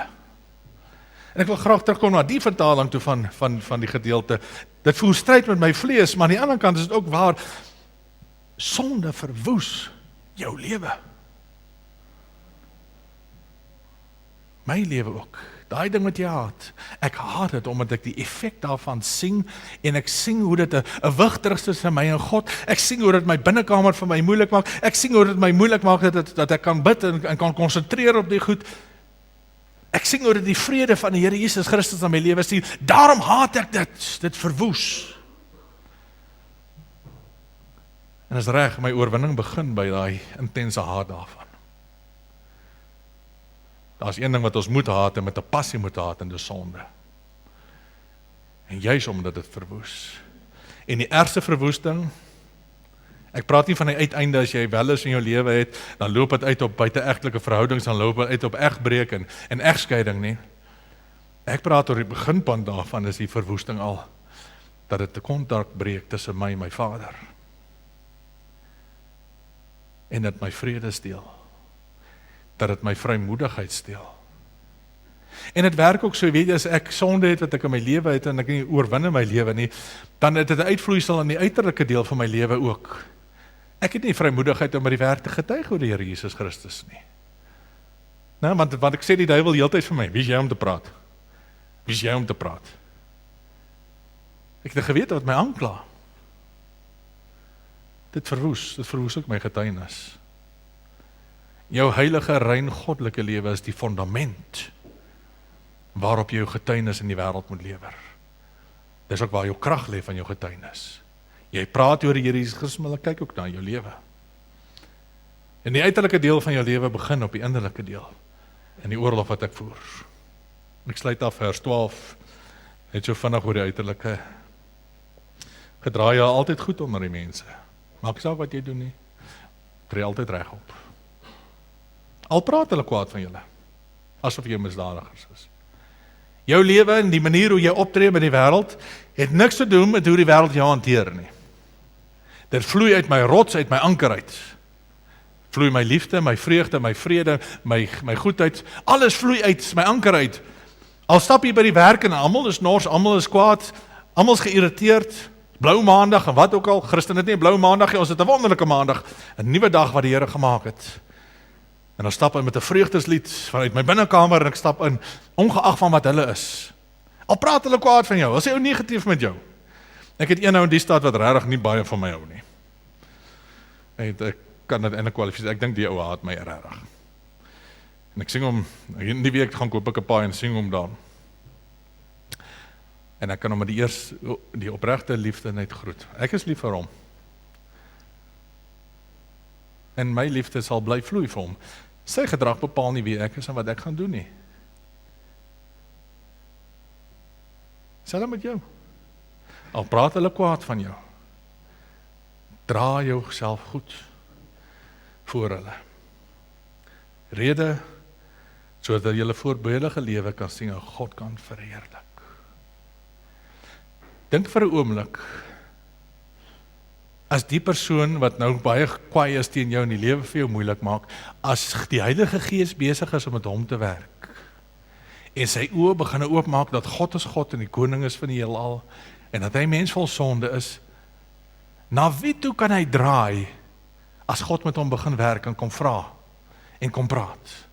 A: En ek wil graag terugkom na die vertaling toe van die gedeelte, dit voer stryd met my vlees, maar aan die ander kant is dit ook waar, sonde verwoes jou lewe. My lewe ook. Daai ding wat jy haat. Ek haat dit omdat ek die effek daarvan sien, en ek sien hoe dit 'n wig is tussen my en God. Ek sien hoe dit my binnekamer vir my moeilik maak. Ek sien hoe dit my moeilik maak dat ek kan bid en kan konsentreer op die goed. Ek sien hoe dit die vrede van die Here Jesus Christus in my lewe stuur. Daarom haat ek dit. Dit verwoes. En is reg, my oorwinning begin by daai intense haat daarvan. Daar is een ding wat ons moet haat en met 'n passie moet haat, en dis sonde. En juis omdat dit verwoes. En die ergste verwoesting, ek praat nie van die uiteinde as jy wel is in jou lewe het, dan loop dit uit op buite-egtelike verhoudings, dan loop dit uit op egbreek en egskeiding nie. Ek praat oor die beginpunt daarvan is die verwoesting al, dat dit 'n kontak breek tussen my en my Vader. En dat my vrede steel. Dat dit my vrymoedigheid steel. En dit werk ook so, weet jy, as ek sonde het wat ek in my lewe het, en ek nie oorwin in my lewe nie, dan het dit 'n uitvloeisel in die uiterlike deel van my lewe ook. Ek het nie vrymoedigheid om by die werk te getuig oor die Here Jesus Christus nie. Nou, want ek sê die duiwel heeltyd vir my, wie is jy om te praat? Wie is jy om te praat? Ek het 'n gewete wat my aankla. Dit verwoes ook my getuienis. Jou heilige, rein, goddelike lewe is die fundament waarop jy jou getuienis in die wêreld moet lewer. Dis ook waar jou krag lê van jou getuienis. Jy praat oor die Here Jesus Christus, maar kyk ook na jou lewe. En die uiterlike deel van jou lewe begin op die innerlike deel, in die oorlog wat ek voer. Ek sluit af vers 12, net so vinnig oor die uiterlike. Gedraai jy altyd goed onder die mense. Maak nie saak wat jy doen nie, tree altyd regop. Al praat hulle kwaad van julle, asof jy misdadigers is. Jou lewe en die manier hoe jy optree met die wêreld, het niks te doen met hoe die wêreld jou hanteer nie. Dit vloei uit my rots, uit my anker uit. Vloei my liefde, my vreugde, my vrede, my goedheid, alles vloei uit my anker uit. Al stap jy by die werk en almal is nors, almal is kwaad, almal is geïrriteerd, blou maandag en wat ook al, Christen het nie 'n blou maandag nie, ons het 'n wonderlike maandag, 'n nuwe dag wat die Here gemaak het. En dan stap in met 'n vreugdeslied vanuit my binnekamer en ek stap in, ongeag van wat hulle is. Al praat hulle kwaad van jou, al sê ou negatief met jou. Ek het een ou in die stad wat regtig nie baie van my hou nie. Ek kan dit eintlik kwalifiseer, ek dink die ou haat my regtig. En ek sing hom, in die week gaan koop ek 'n paai en sing hom dan. En ek kan hom met die opregte liefde net groet. Ek is lief vir hom. En my liefde sal bly vloei vir hom. Sy gedrag bepaal nie wie ek is en wat ek gaan doen nie. Selfs met jou. Al praat hulle kwaad van jou, dra jouself goed voor hulle. Rede, sodat jy 'n voorbeeldige lewe kan sien en God kan verheerlik. Dink vir 'n oomblik, as die persoon wat nou baie kwaai is teen jou in die lewe vir jou moeilik maak, as die Heilige Gees besig is om met hom te werk, en sy oë begin oopmaak dat God is God en die koning is van die heelal, en dat hy mens vol sonde is, na wie toe kan hy draai, as God met hom begin werk en kom vra, en kom praat?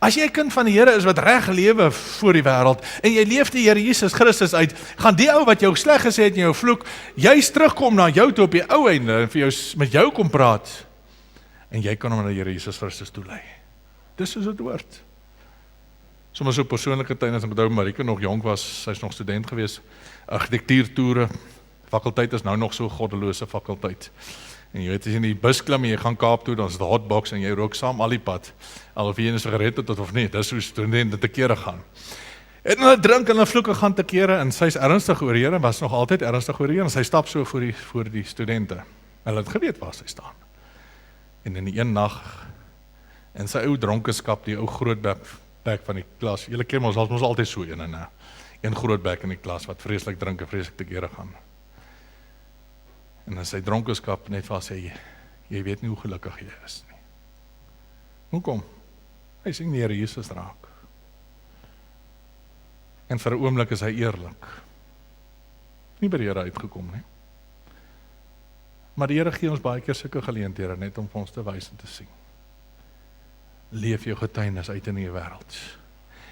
A: As jy 'n kind van die Here is wat reg lewe voor die wêreld, en jy leef die Here Jesus Christus uit, gaan die ou wat jou sleg gesê het en jou vloek, juist terugkom na jou toe op die ou einde, en vir jou, met jou kom praat, en jy kan hom na die Here Jesus Christus toelei. Dis soos dit hoort. Sommige so persoonlike tye, as ek onthou, Marike nog jonk was, sy's nog student gewees, argitektuurtoere, fakulteit is nou nog so goddelose fakulteit. En jy weet, as jy in die bus klim en jy gaan Kaap toe, dan is dit hotbox en jy rook saam al die pad, al of jy 'n sigaret het of nie, dis hoe studente te kere gaan. En hulle drink en hulle vloeke gaan te kere, en sy's ernstig oor Here, en was nog altyd ernstig oor Here, en sy stap so voor die studente. Hulle het geweet waar sy staan. En in die een nag, en sy ou dronkeskap, die ou groot bek van die klas, julle ken ons altyd so een groot bek in die klas, wat vreeslik drink en vreeslik te kere gaan. En in sy dronkeskap net vir sê, jy weet nie hoe gelukkig jy is nie. Hoekom? Hy sing die Here Jesus raak. En vir 'n oomblik is hy eerlik. Nie by die Here uitgekom nie. Maar die Here gee ons baie keer sulke geleenthede net om vir ons te wys en te sien. Leef jou getuienis uit in die wêreld.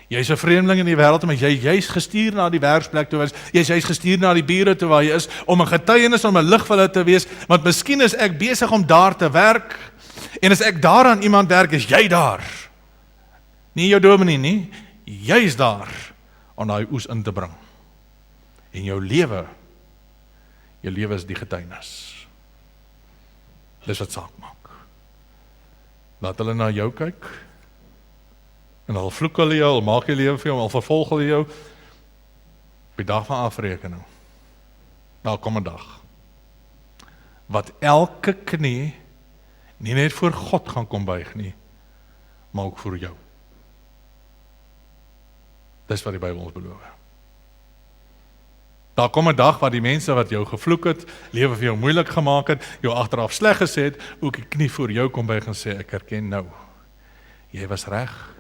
A: Jy's 'n vreemdeling in die wêreld, maar jy's gestuur na die werksplek toe wees, jy's gestuur na die bure toe waar jy is, om 'n getuienis, om 'n lig vir hulle te wees, want miskien is ek besig om daar te werk, en as ek daar aan iemand werk, is jy daar. Nie jou dominee nie, jy's daar, om daai oes in te bring. En jou lewe is die getuienis. Dis wat saak maak. Laat hulle na jou kyk, en al vloek hulle jou, al maak jy lewe vir jou, al vervolg hulle jou, op die dag van afrekening, daar kom 'n dag, wat elke knie, nie net voor God gaan kom buig nie, maar ook voor jou. Dis wat die Bybel ons beloof. Daar kom 'n dag wat die mense wat jou gevloek het, lewe vir jou moeilik gemaak het, jou agteraf sleg gesê het, ook die knie voor jou kom buig en sê, ek erken nou, jy was reg,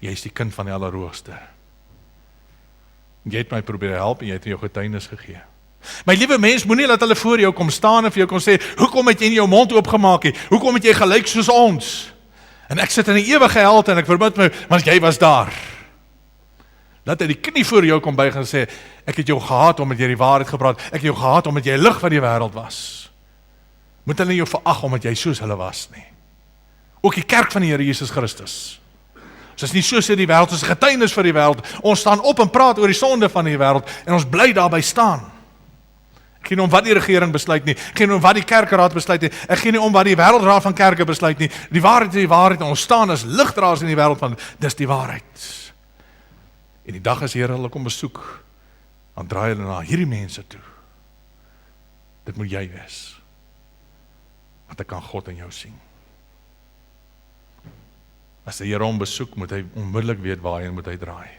A: jy is die kind van die Allerhoogste. Jy het my probeer help en jy het jou getuienis gegee. My liewe mens, moenie laat hulle voor jou kom staan en vir jou kom sê, hoekom het jy nie jou mond oopgemaak nie? Hoekom het jy gelyk soos ons? En ek sit in die ewige hel en ek verbid my, want jy was daar. Laat hy die knie voor jou kom buig en sê, ek het jou gehaat omdat jy die waarheid gepraat, ek het jou gehaat omdat jy lig van die wêreld was. Moet hulle jou verag omdat jy soos hulle was nie. Ook die kerk van die Here Jesus Christus. Ons is nie so sê die wêreld, ons is getuienis vir die wêreld. Ons staan op en praat oor die sonde van die wêreld en ons bly daarby staan. Ek gee nie om wat die regering besluit nie, ek gee nie om wat die kerkraad besluit nie, ek gee nie om wat die wêreldraad van kerke besluit nie. Die waarheid is die waarheid en ons staan as ligdraers in die wêreld van, dis die waarheid. En die dag as die Here hulle kom besoek, dan draai hulle na hierdie mense toe. Dit moet jy wees. Want ek kan God in jou sien. As die Here hom besoek, moet hy onmiddellik weet waarheen moet hy draai.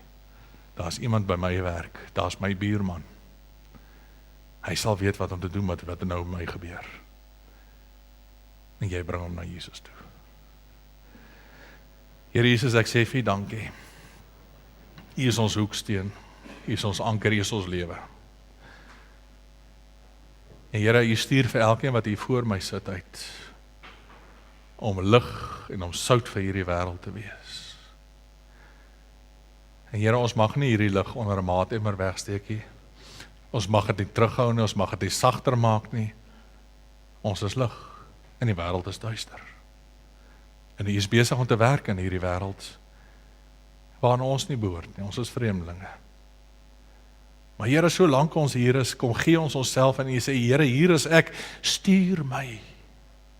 A: Daar's iemand by my werk, daar's my buurman. Hy sal weet wat om te doen, wat nou met my gebeur. En jy bring hom na Jesus toe. Here Jesus, ek sê vir U dankie. U is ons hoeksteen, U is ons anker, U is ons lewe. En Here, U stuur vir elkeen wat hier voor my sit uit, om lig en om sout vir hierdie wêreld te wees. En Here, ons mag nie hierdie lig onder 'n maatemmer wegsteek nie. Ons mag dit nie terughou nie, ons mag dit nie sagter maak nie. Ons is lig en die wêreld is duister. En U is besig om te werk in hierdie wêreld waarna ons nie behoort nie, ons is vreemdelinge. Maar Here, solank ons hier is, kom gee ons onsself en U sê, Here, hier is ek, stuur my,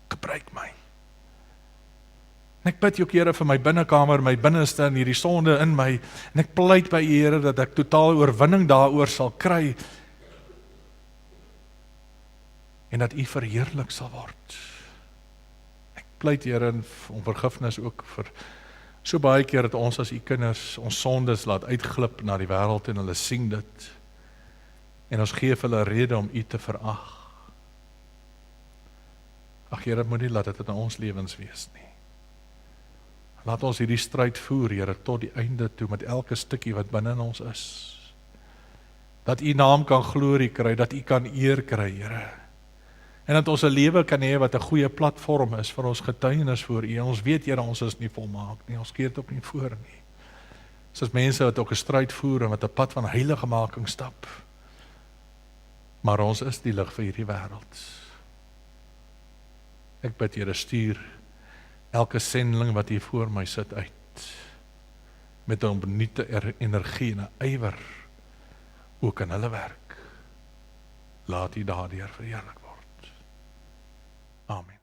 A: gebruik my. En ek bid ook, Here, vir my binnekamer, my binneste en hierdie sonde in my, en ek pleit by U, Here, dat ek totale oorwinning daaroor sal kry, en dat U verheerlik sal word. Ek pleit, Here, om vergifnis ook vir so baie keer dat ons as U kinders, ons sondes laat uitglip na die wêreld en hulle sien dit, en ons gee vir hulle rede om U te verag. Ag Here, moet nie laat dit in ons lewens wees nie. Laat ons hierdie stryd voer, Here, tot die einde toe, met elke stukkie wat binne in ons is. Dat U naam kan glorie kry, dat U kan eer kry, Here. En dat ons 'n lewe kan hê wat 'n goeie platform is vir ons getuienis voor U. En ons weet, Here, ons is nie volmaak nie, ons keer dit ook nie voor nie. Ons is mense wat ook 'n stryd voer en wat 'n pad van heiligmaking stap. Maar ons is die lig vir hierdie wêreld. Ek bid, Here, stuur elke sendeling wat hier voor my sit uit, met 'n opnuute energie en 'n ywer, ook in hulle werk. Laat U daardeur verheerlik word. Amen.